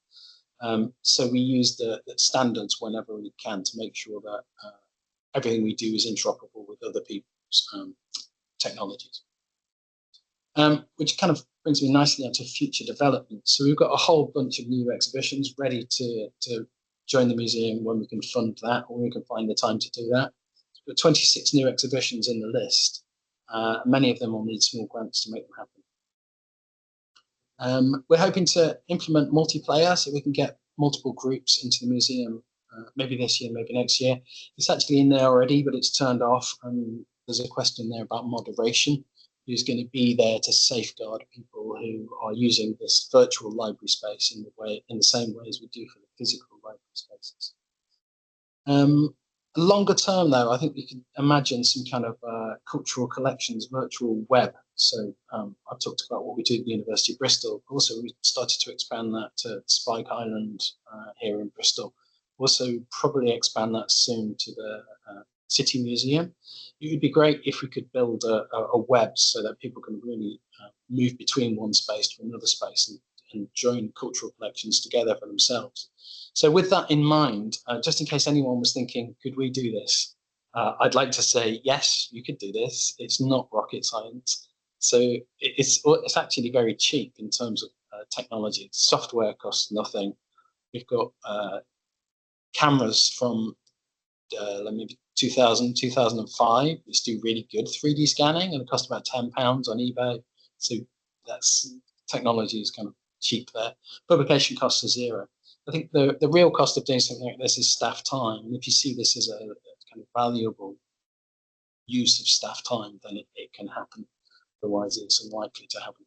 So we use the standards whenever we can to make sure that everything we do is interoperable with other people's technologies. Which kind of brings me nicely onto future development. So we've got a whole bunch of new exhibitions ready to join the museum when we can fund that, or we can find the time to do that. We've got 26 new exhibitions in the list. Many of them will need small grants to make them happen. We're hoping to implement multiplayer so we can get multiple groups into the museum, maybe this year, maybe next year. It's actually in there already, but it's turned off. And there's a question there about moderation. Who's going to be there to safeguard people who are using this virtual library space in the same way as we do for the physical library spaces. Longer term, though, I think we can imagine some kind of cultural collections, virtual web. So I've talked about what we do at the University of Bristol. Also, we started to expand that to Spike Island here in Bristol. Also, probably expand that soon to the City Museum. It would be great if we could build a web so that people can really move between one space to another space and join cultural collections together for themselves. So with that in mind, just in case anyone was thinking, could we do this? I'd like to say, yes, you could do this. It's not rocket science. So it's actually very cheap in terms of technology. Software costs nothing. We've got cameras from maybe 2000, 2005, which do really good 3D scanning, and it cost about £10 on eBay. So that's technology is kind of cheap there. Publication costs are zero. I think the real cost of doing something like this is staff time. And if you see this as a kind of valuable use of staff time, then it can happen. Otherwise, it's unlikely to happen.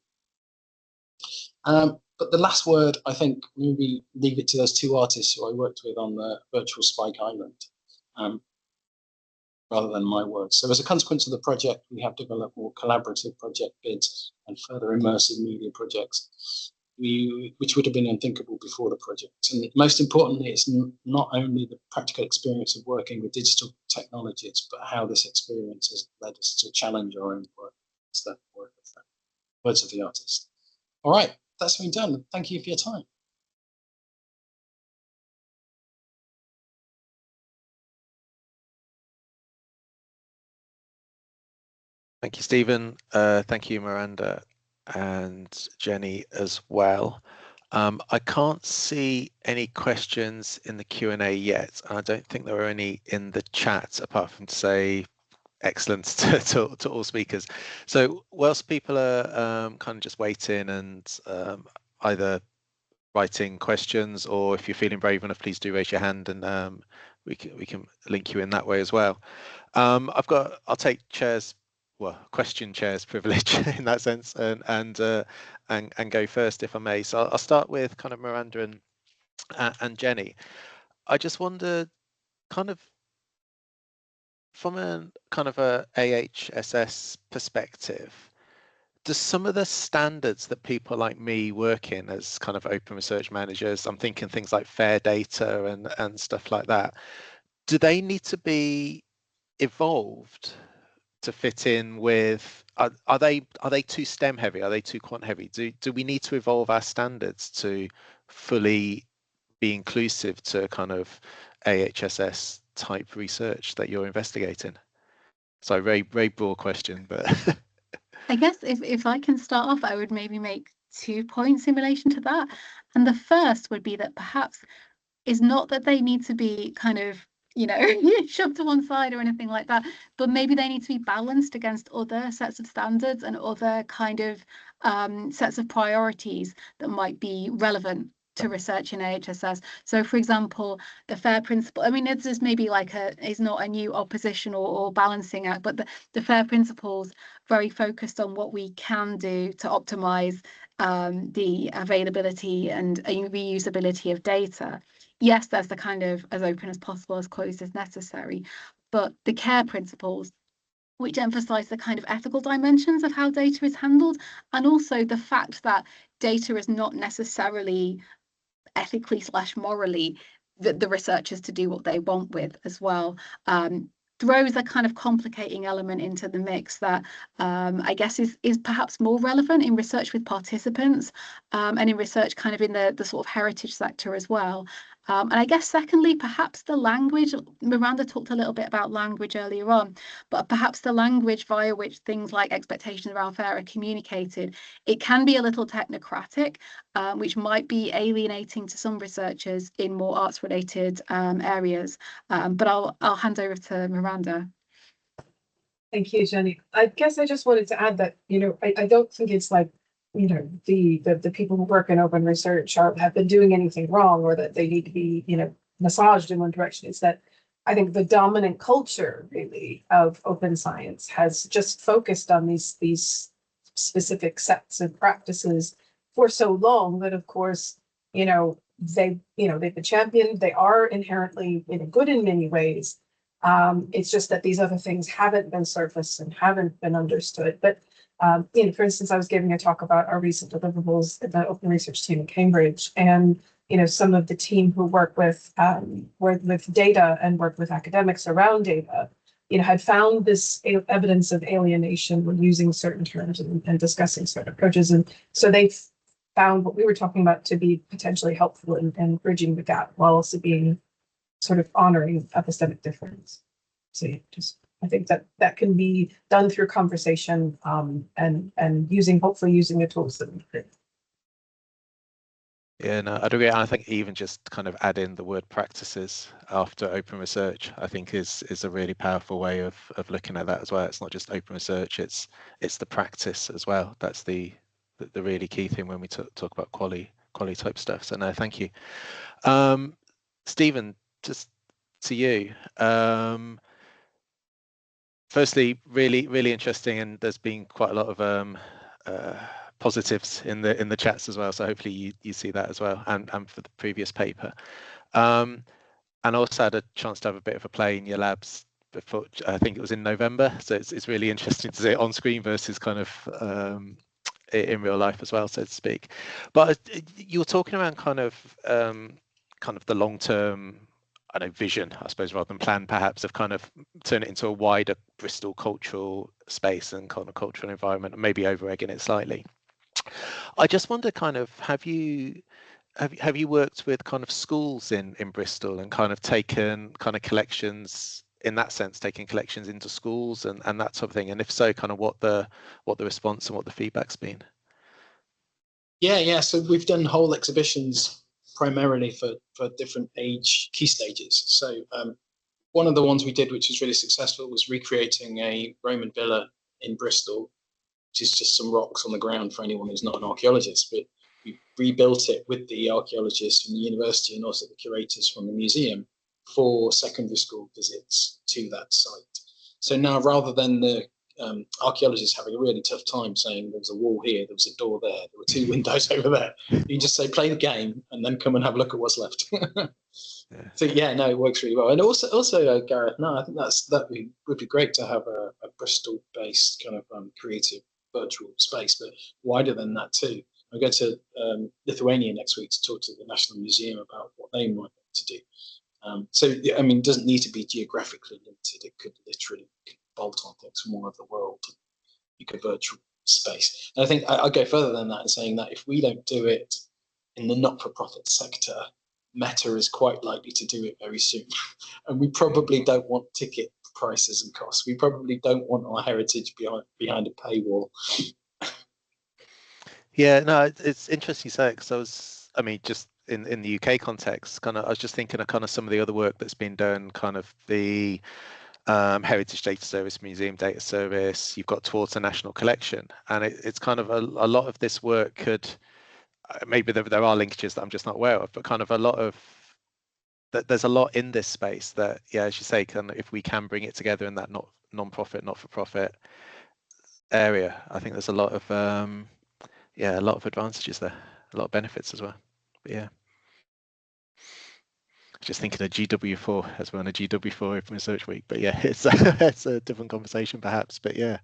But the last word, I think, maybe leave it to those 2 artists who I worked with on the virtual Spike Island. Rather than my words. So as a consequence of the project, we have developed more collaborative project bids and further immersive media projects, which would have been unthinkable before the project. And most importantly, it's not only the practical experience of working with digital technologies, but how this experience has led us to challenge our own work. It's that word of that. Words of the artist. All right, that's been done. Thank you for your time. Thank you, Stephen. Thank you, Miranda and Jenny as well. I can't see any questions in the Q&A yet. I don't think there are any in the chat, apart from to say excellent to all speakers. So whilst people are kind of just waiting and either writing questions, or if you're feeling brave enough, please do raise your hand, and we can link you in that way as well. I'll take question chair's privilege in that sense, and go first if I may. So I'll start with kind of Miranda and Jenny. I just wondered, kind of from a kind of a AHSS perspective, does some of the standards that people like me work in as kind of open research managers, I'm thinking things like fair data and stuff like that, do they need to be evolved to fit in with, are they too STEM heavy? Are they too quant heavy? Do we need to evolve our standards to fully be inclusive to kind of AHSS type research that you're investigating? So very broad question, but I guess if I can start off, I would maybe make 2 points in relation to that. And the first would be that perhaps is not that they need to be kind of, you know, shoved to one side or anything like that, but maybe they need to be balanced against other sets of standards and other kind of sets of priorities that might be relevant to research in AHSS. So, for example, the FAIR principle, I mean, it's just maybe like is not a new opposition or balancing act, but the FAIR principles very focused on what we can do to optimize the availability and reusability of data. Yes, there's the kind of as open as possible, as closed as necessary, but the CARE principles, which emphasize the kind of ethical dimensions of how data is handled, and also the fact that data is not necessarily ethically / morally the researchers to do what they want with as well, throws a kind of complicating element into the mix that I guess is perhaps more relevant in research with participants and in research kind of in the sort of heritage sector as well. And I guess secondly, perhaps the language, Miranda talked a little bit about language earlier on, but perhaps the language via which things like expectations around FAIR are communicated, it can be a little technocratic, which might be alienating to some researchers in more arts related areas. But I'll hand over to Miranda. Thank you, Jenny. I guess I just wanted to add that, you know, I don't think it's like, you know, the people who work in open research have been doing anything wrong, or that they need to be, you know, massaged in one direction. It's that I think the dominant culture really of open science has just focused on these specific sets of practices for so long that, of course, they've been championed. They are inherently, good in many ways. It's just that these other things haven't been surfaced and haven't been understood. But for instance, I was giving a talk about our recent deliverables at the Open Research team in Cambridge, and some of the team who work with data and work with academics around data, had found this evidence of alienation when using certain terms and discussing certain approaches, and so they found what we were talking about to be potentially helpful in bridging the gap while also being sort of honoring epistemic difference. So I think that can be done through conversation and hopefully using the tools that we create. Yeah, no, I'd agree. I think even just kind of add in the word practices after open research, I think is a really powerful way of looking at that as well. It's not just open research; it's the practice as well. That's the really key thing when we talk about quality type stuff. So no, thank you. Stephen, just to you. Firstly, really interesting, and there's been quite a lot of positives in the chats as well. So hopefully you see that as well, and for the previous paper. And also had a chance to have a bit of a play in your labs before. I think it was in November. So it's really interesting to see it on screen versus kind of in real life as well, so to speak. But you were talking around kind of the long-term, vision, I suppose, rather than plan, perhaps, of kind of turn it into a wider Bristol cultural space and kind of cultural environment, and maybe over-egging it slightly. I just wonder, kind of, have you worked with kind of schools in Bristol and kind of taken kind of collections in that sense, taking collections into schools and that sort of thing? And if so, kind of what the response and what the feedback's been? Yeah. So we've done whole exhibitions primarily for different age key stages. So one of the ones we did, which was really successful, was recreating a Roman villa in Bristol, which is just some rocks on the ground for anyone who's not an archaeologist. But we rebuilt it with the archaeologists from the university and also the curators from the museum for secondary school visits to that site. So now, rather than the archaeologists having a really tough time saying there was a wall here, there was a door there, there were 2 windows over there, you can just say play the game and then come and have a look at what's left. So yeah, no, it works really well. And also Gareth, no, I think that would be great to have a Bristol-based kind of creative virtual space, but wider than that too. I go to Lithuania next week to talk to the National Museum about what they might want to do. So I mean, it doesn't need to be geographically limited. It could literally bolt on things from all over the world, make a virtual space. And I think I go further than that in saying that if we don't do it in the not-for-profit sector, Meta is quite likely to do it very soon. And we probably don't want ticket prices and costs. We probably don't want our heritage behind a paywall. Yeah, no, it's interesting you say it, because I mean, just in the UK context, I was just thinking of kind of some of the other work that's been done, kind of the Heritage Data Service, Museum Data Service, you've got towards the National Collection, and it's kind of a lot of this work could, maybe there are linkages that I'm just not aware of, but kind of a lot of that, there's a lot in this space that, yeah, as you say, if we can bring it together in that non-profit, not-for-profit area, I think there's a lot of a lot of advantages there, a lot of benefits as well. But yeah, just thinking of GW4 as well, on a GW4 Open Research Week. But yeah, it's a different conversation perhaps. But yeah,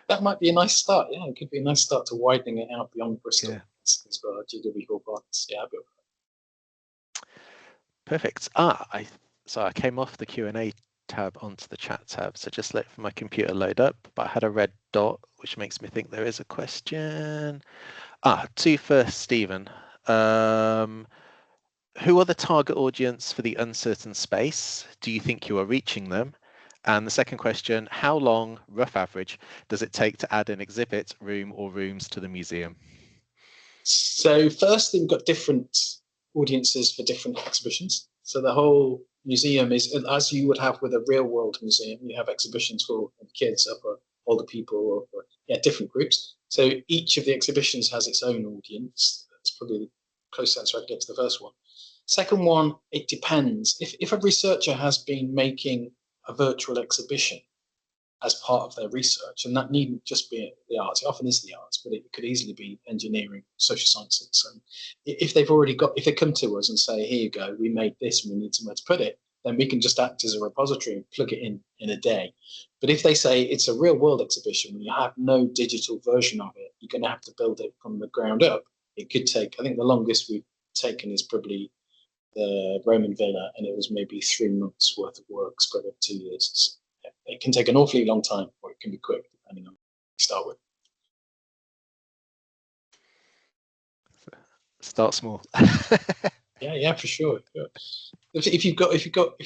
that might be a nice start. Yeah, it could be a nice start to widening it out beyond Bristol. Yeah. As well, GW4 partners. Yeah, perfect. I came off the Q&A tab onto the chat tab, so just let my computer load up, but I had a red dot, which makes me think there is a question. Two for Stephen. Who are the target audience for the uncertain space? Do you think you are reaching them? And the second question, how long, rough average, does it take to add an exhibit, room or rooms to the museum? So firstly, we've got different audiences for different exhibitions. So the whole museum is, as you would have with a real world museum, you have exhibitions for kids, for older people, or different groups. So each of the exhibitions has its own audience. That's probably the close answer I can get to the first one. Second one, it depends. If a researcher has been making a virtual exhibition as part of their research, and that needn't just be the arts, it often is the arts, but it could easily be engineering, social sciences. So if they come to us and say, here you go, we made this and we need somewhere to put it, then we can just act as a repository and plug it in a day. But if they say it's a real world exhibition, you have no digital version of it, you're going to have to build it from the ground up. It could take, I think the longest we've taken is probably the Roman villa, and it was maybe 3 months worth of work spread over 2 years. So it can take an awfully long time, or it can be quick, depending on what you start with. Start small. Yeah, for sure. If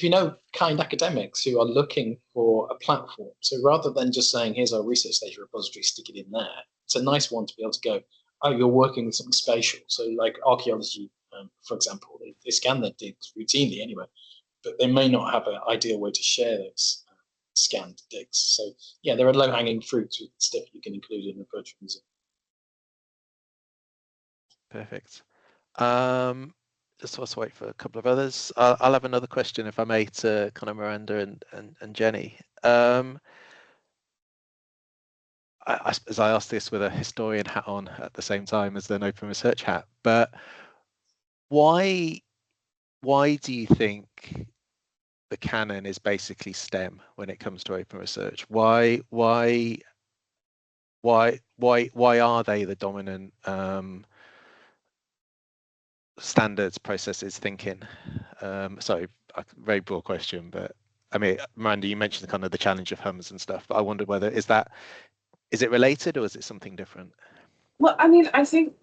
you know kind academics who are looking for a platform, so rather than just saying here's our research data repository, stick it in there, it's a nice one to be able to go, oh, you're working with something spatial. So like archaeology, for example, they scan their digs routinely anyway, but they may not have an ideal way to share those scanned digs. So yeah, there are low-hanging fruits with stuff you can include in a virtual museum. Perfect. Just let's wait for a couple of others. I'll have another question, if I may, to kind of Miranda and Jenny. As I asked this with a historian hat on at the same time as an open research hat, but why do you think the canon is basically STEM when it comes to open research? Why are they the dominant standards, processes, thinking? Sorry, a very broad question, but I mean, Miranda, you mentioned kind of the challenge of hums and stuff, but I wondered whether is it related or is it something different? Well, I mean, I think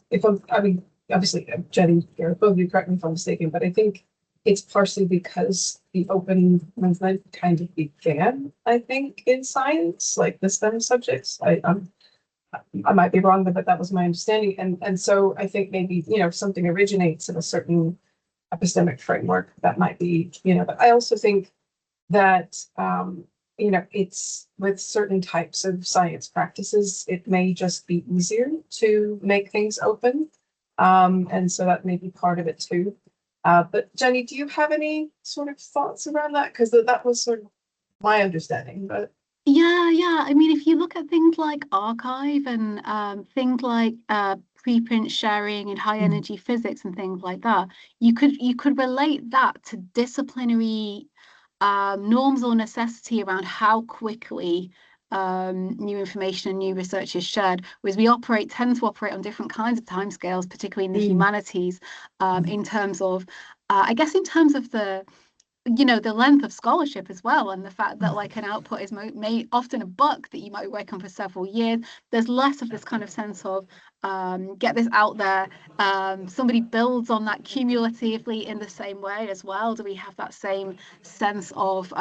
obviously, Jenny, both of you correct me if I'm mistaken, but I think it's partially because the open movement kind of began, I think, in science, like the STEM subjects. I might be wrong, but that was my understanding. And so I think maybe, something originates in a certain epistemic framework that might be, but I also think that, it's with certain types of science practices, it may just be easier to make things open. And so that may be part of it too. But Jenny, do you have any sort of thoughts around that? Because that was sort of my understanding, but. Yeah. I mean, if you look at things like archive and things like preprint sharing and high energy physics and things like that, you could relate that to disciplinary norms or necessity around how quickly new information and new research is shared, whereas we tend to operate on different kinds of timescales, particularly in the humanities, in terms of the length of scholarship as well, and the fact that like an output is often a book that you might work on for several years. There's less of this kind of sense of get this out there. Somebody builds on that cumulatively in the same way as well. Do we have that same sense of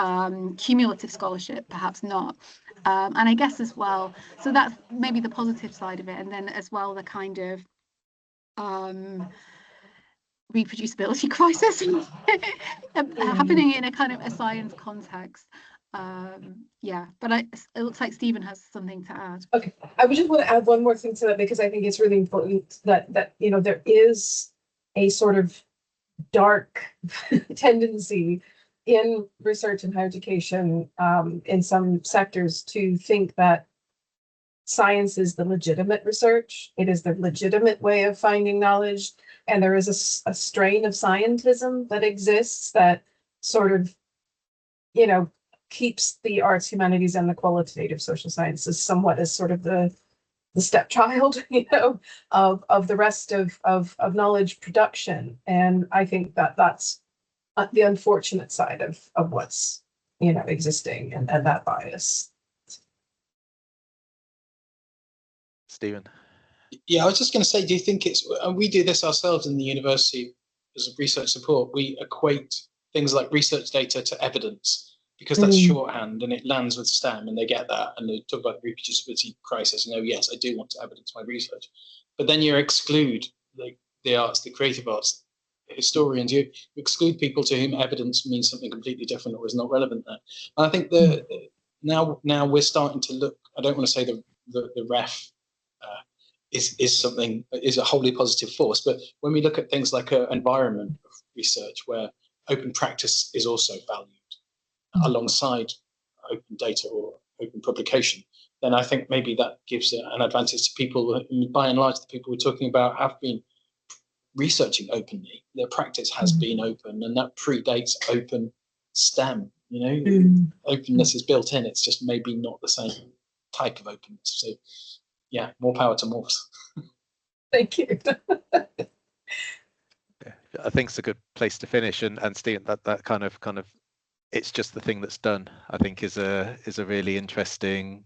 cumulative scholarship? Perhaps not. And I guess as well, so that's maybe the positive side of it, and then as well the kind of reproducibility crisis happening in a kind of a science context. But it looks like Stephen has something to add. Okay, I would just want to add one more thing to that, because I think it's really important that there is a sort of dark tendency in research and higher education, in some sectors, to think that science is the legitimate research. It is the legitimate way of finding knowledge. And there is a strain of scientism that exists that sort of, keeps the arts, humanities, and the qualitative social sciences somewhat as sort of the stepchild, of the rest of knowledge production. And I think that that's the unfortunate side of what's, existing, and that bias. Stephen? Yeah, I was just going to say, do you think and we do this ourselves in the university as a research support, we equate things like research data to evidence, because that's shorthand and it lands with STEM and they get that and they talk about the reproducibility crisis and yes, I do want to evidence my research. But then you exclude the arts, the creative arts, historians, you exclude people to whom evidence means something completely different or is not relevant there. And I think now we're starting to look, I don't want to say the ref is a wholly positive force, but when we look at things like an environment of research where open practice is also valued alongside open data or open publication, then I think maybe that gives an advantage to people. By and large, the people we're talking about have been researching openly. Their practice has been open, and that predates open STEM. Openness is built in. It's just maybe not the same type of openness. So yeah, more power to morphs. Thank you. Yeah, I think it's a good place to finish. And Stephen, that kind of it's just the thing that's done, I think is a really interesting,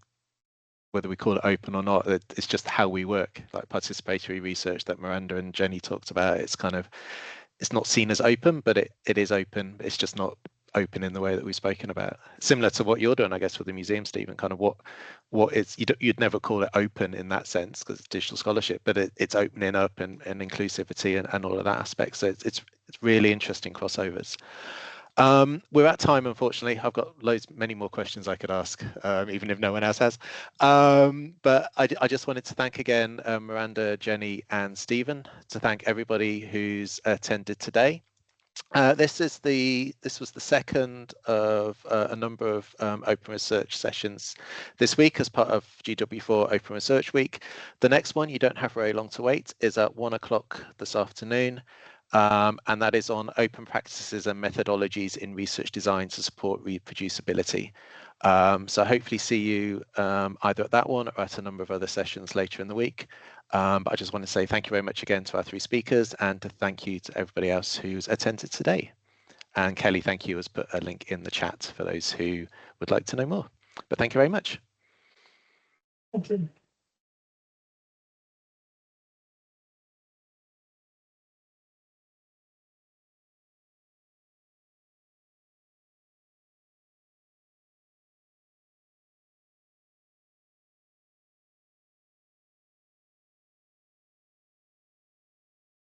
whether we call it open or not, it's just how we work, like participatory research that Miranda and Jenny talked about. It's not seen as open, but it is open. It's just not open in the way that we've spoken about. Similar to what you're doing, I guess, with the museum, Stephen, kind of what it's, you'd never call it open in that sense because it's digital scholarship, but it's opening up and inclusivity and all of that aspect. So it's really interesting crossovers. We're at time, unfortunately. I've got many more questions I could ask, even if no one else has. But I just wanted to thank again Miranda, Jenny, and Stephen, to thank everybody who's attended today. This was the second of a number of open research sessions this week as part of GW4 Open Research Week. The next one, you don't have very long to wait, is at 1 o'clock this afternoon. And that is on open practices and methodologies in research design to support reproducibility. So hopefully see you either at that one or at a number of other sessions later in the week. But I just want to say thank you very much again to our three speakers, and to thank you to everybody else who's attended today. And Kelly, thank you, has put a link in the chat for those who would like to know more. But thank you very much. Thank you.